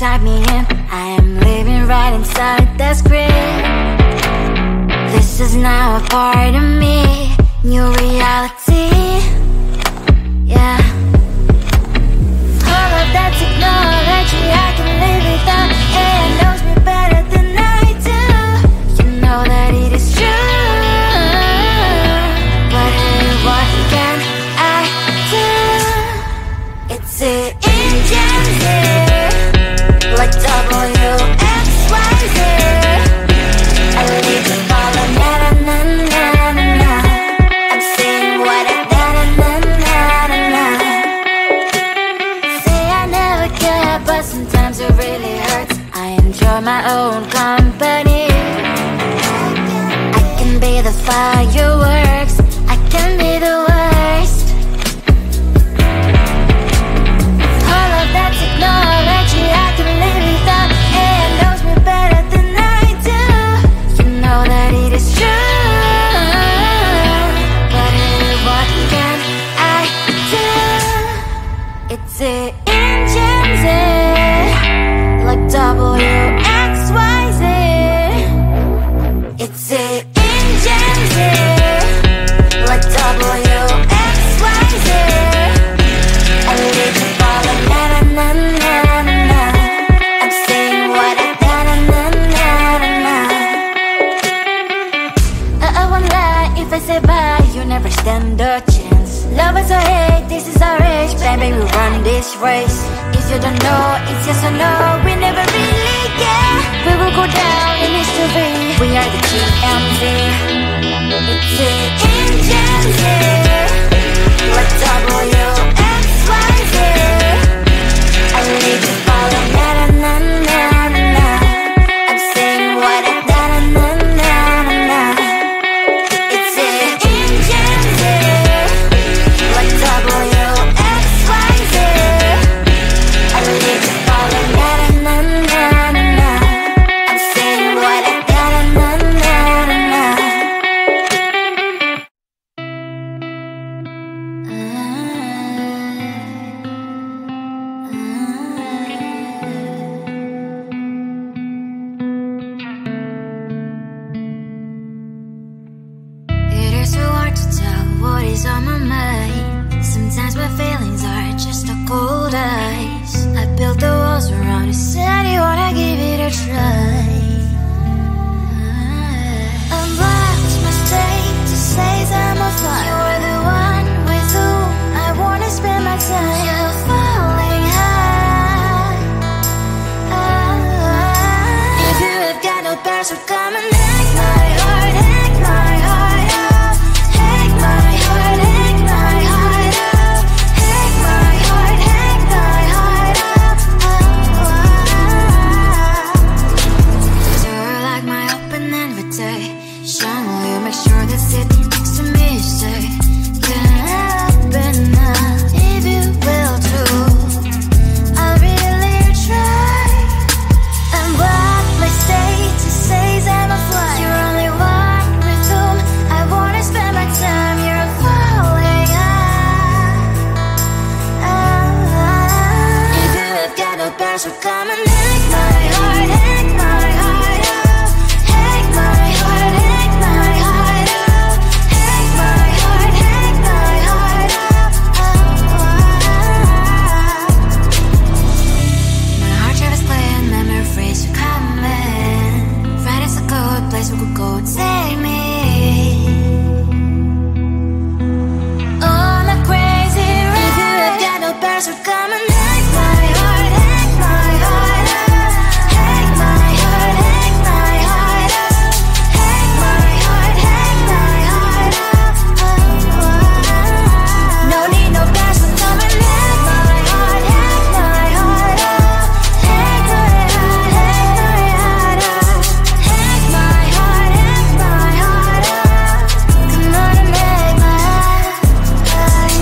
type me in. I am living right inside the script. This is now a part of me, new reality. Yeah. All of that technology I can live without. AI knows me better than I do. You know that it is true. But hey, what can I do? It's the engines here, like WXYZ. I leave the ball on na-na-na-na-na-na. I'm saying what I na-na-na-na-na. Say I never care, but sometimes it really hurts. I enjoy my own company. I can be the fireworks, I can be the worst. All of that technology I can live without. AI knows me better than I do. You know that it is true. But hey, what can I do? It's the engines, like WXYZ. It's the engines, like WXYZ. I live the ball on na-na-na-na-na-na. I'm saying what I na-na-na-na-na. I won't lie if I say bye, you never stand a chance. Love us or hate, this is our age. Baby, we run this race. If you don't know, it's yes or no. We never really care. We will go down in history. We are the GMZ. It's the engines, like WXYZ. I leave the ball on na-na-na-na-na. I'm saying what I na-na-na-na-na. It's the engines, like WXYZ. I leave the ball on na-na-na-na-na. I'm saying what I na-na-na-na-na. It is so hard to tell what is on my mind. Sometimes my feelings are just a cold ice. I built the walls around you, said you wanna give it a try. And what's my mistake to say I'm a fly? You're the one with whom I wanna spend my time. You're falling high. If you have got no passion, come and hack my heart, hack my heart out. Hack my heart, hack my heart out. Hack my heart, hack my heart out. You're like my open invitation. Will you make sure that sitting next to me is safe? Can I open up if you will too? I'll really try. And what my state to say is I'm a fly. You're only one with whom I wanna spend my time. You're falling high. If you have got no passion, come and hack my heart, hack my heart out. Hack my heart, hack my heart out. Hack my heart, hack my heart out. My heart travels playing memories are coming. Right as a good place we could go and take me. On a crazy ride. If you have got no passion, come and hack my heart, hack my heart out. Hack my heart, hack my heart out. Hack my heart, hack my heart out. No need no passion, come and hack my heart, hack my heart out. Hack my heart, hack my heart out. Hack my heart, hack my heart out. Come on and make my heart.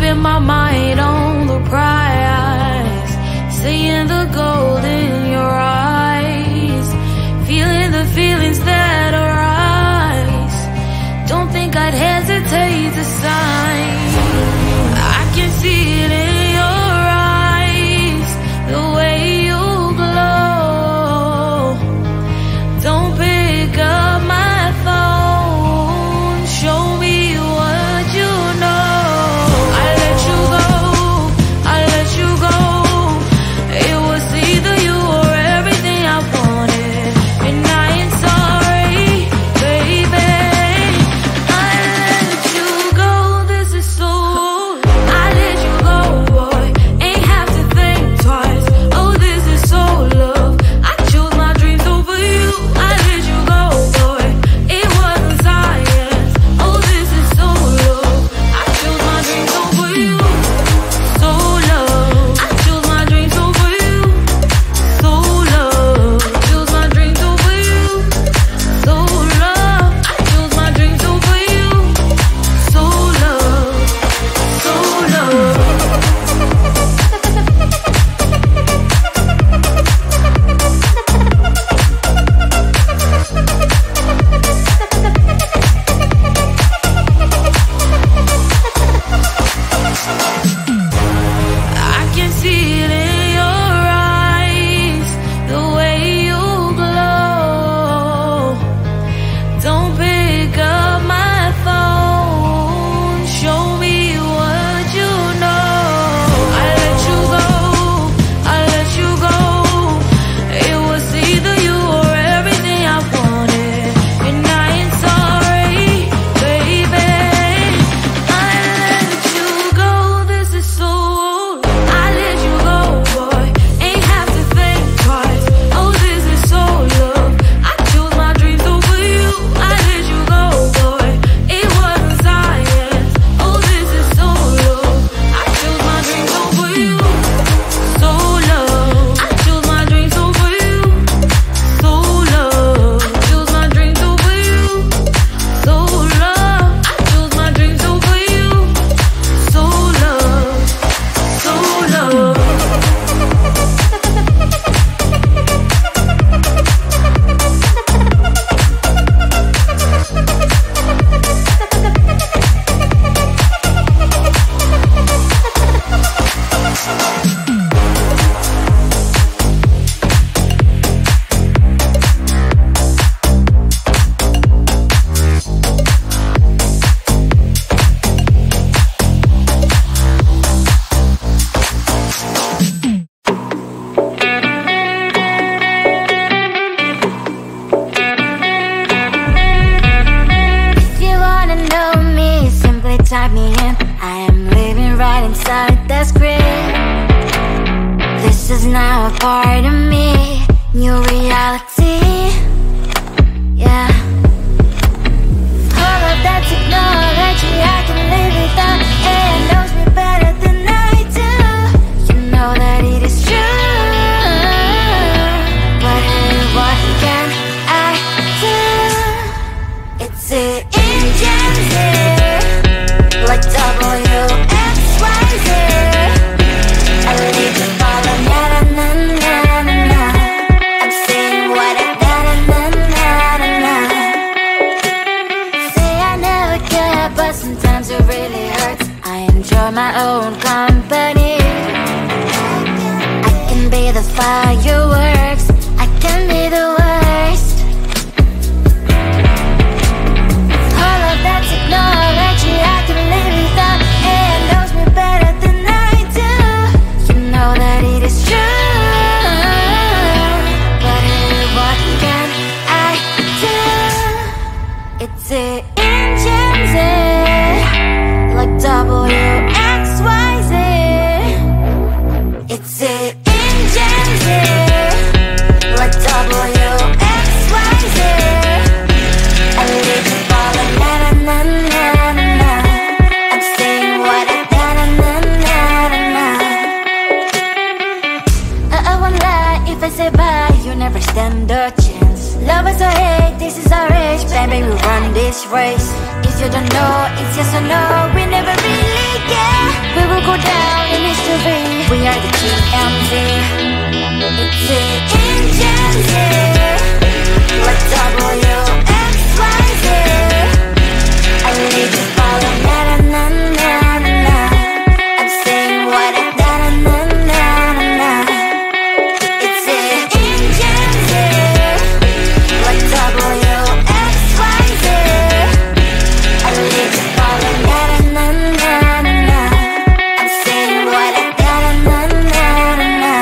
keeping my mind on the prize, seeing the gold in your eyes, feeling the feelings that arise. Don't think I'd hesitate to sign. I can see it in your eyes, the way you glow. Don't pick up my phone, show me what you know. I let you go, I let you go. It was either you or everything I wanted, and I ain't sorry, baby. I let you go, this is so. I let you go, boy, ain't have to think twice. Oh, this is so love. I chose my dreams over you. I let you go, boy, it wasn't science. Oh, this is so love. I chose my dreams over you. So love. I chose my dreams over you. So love. Chose my dreams over you. So love. I chose my dreams over you. So love. So love. I can see it in your eyes, the way you glow. Don't pick up my phone, show me what you know. I let you go, I let you go. It was either you or everything I wanted, and I ain't sorry, baby. I let you go, this is so. I let you go, boy, ain't have to think twice. Oh, this is so love. I chose my dreams over you. I let you go, boy, it wasn't science. Oh, this is so love. I chose my dreams over you. So love. I chose my dreams over you. So love. Chose my dreams over you. So love. I chose my dreams over you. So love. So love. If you wanna know me, simply type me in. I am living right inside the script. This is now a part of me, new reality. Yeah. All of that technology I can live without, and knows me better than I do. You know that it is true, but hey, what can I do? It's the engines here, like WXYZ. I leave the ball on na na na na na. I'm saying what I na na na na na. Say I never care, but sometimes it really hurts. I enjoy my own company. I can be the fireworks, I can be the worst. All of that technology I can live without, and knows me better than I do. You know that it is true, but hey, what can I do? It's the engines, like WXYZ. It's the engines, like WXYZ. I live the ball on na na na na na. I'm saying what I na na na na na. I won't lie if I say bye, you never stand a chance. Love is or hate, this is our age, baby, we run this race. If you don't know, it's yes or no, we never really yeah. We will go down in history. We are the GMZ. It's the engines, like WXYZ. I need to follow, na na na na na. I'm saying what I na na na na na. It's the engines, like WXYZ. I need to follow, na na na na na. I'm saying what I na na na na na.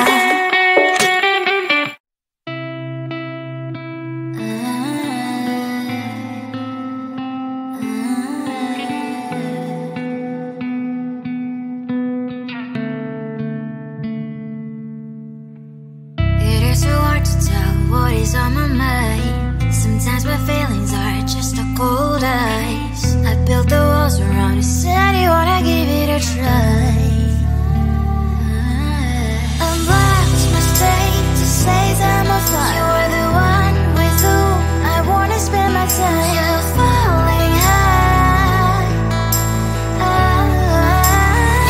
It is so hard to tell what is on my mind. Sometimes my feelings are just a cold ice. I built the walls around you, said you wanna give it a try. Unlocked my state to say I'm a fly. You are the one with whom I wanna spend my time. You're falling high.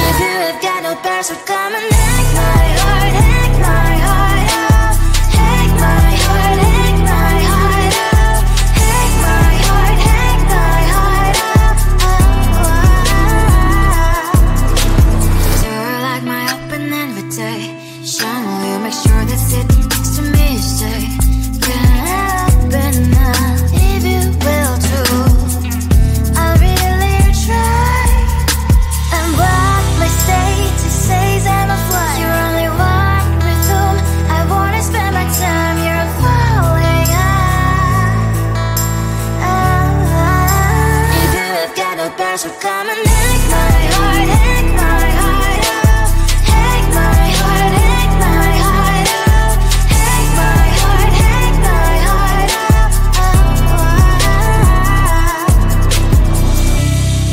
If you have got no password, come and hack my heart, hack my heart out. Hack my heart, hack my heart out. Hack my heart, hack my heart out. You're like my open invitation. Will you make sure that sitting next to me is safe? Can open up if you will too. I'll really try. And what my status says I'm a fly. You're only one with whom I wanna spend my time. You're falling high. If you have got no password, come and hack my heart, hack my heart out. Hack my heart, hack my heart out. Hack my heart, hack my heart out.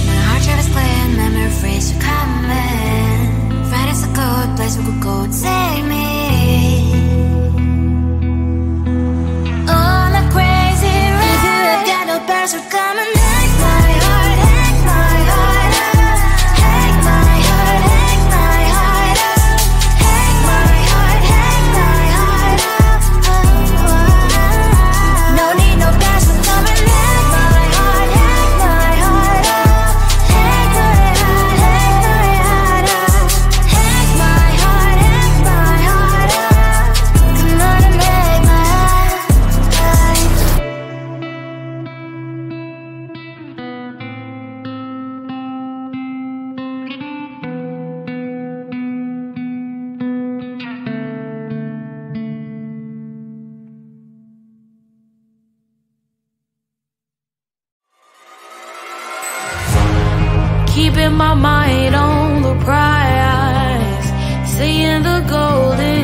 My heart travels playing memory freeze, you're coming. Right as a good place we could go and take me. On a crazy ride. If you have got no password, come and hack my heart, hack my heart out. Hack my heart, hack my heart out. Hack my heart, hack my heart out. No need no password, come and hack my heart, hack my heart out. Hack my heart, hack my heart out. Hack my heart, hack my heart out. Come on and make my heart. Keeping my mind on the prize, seeing the golden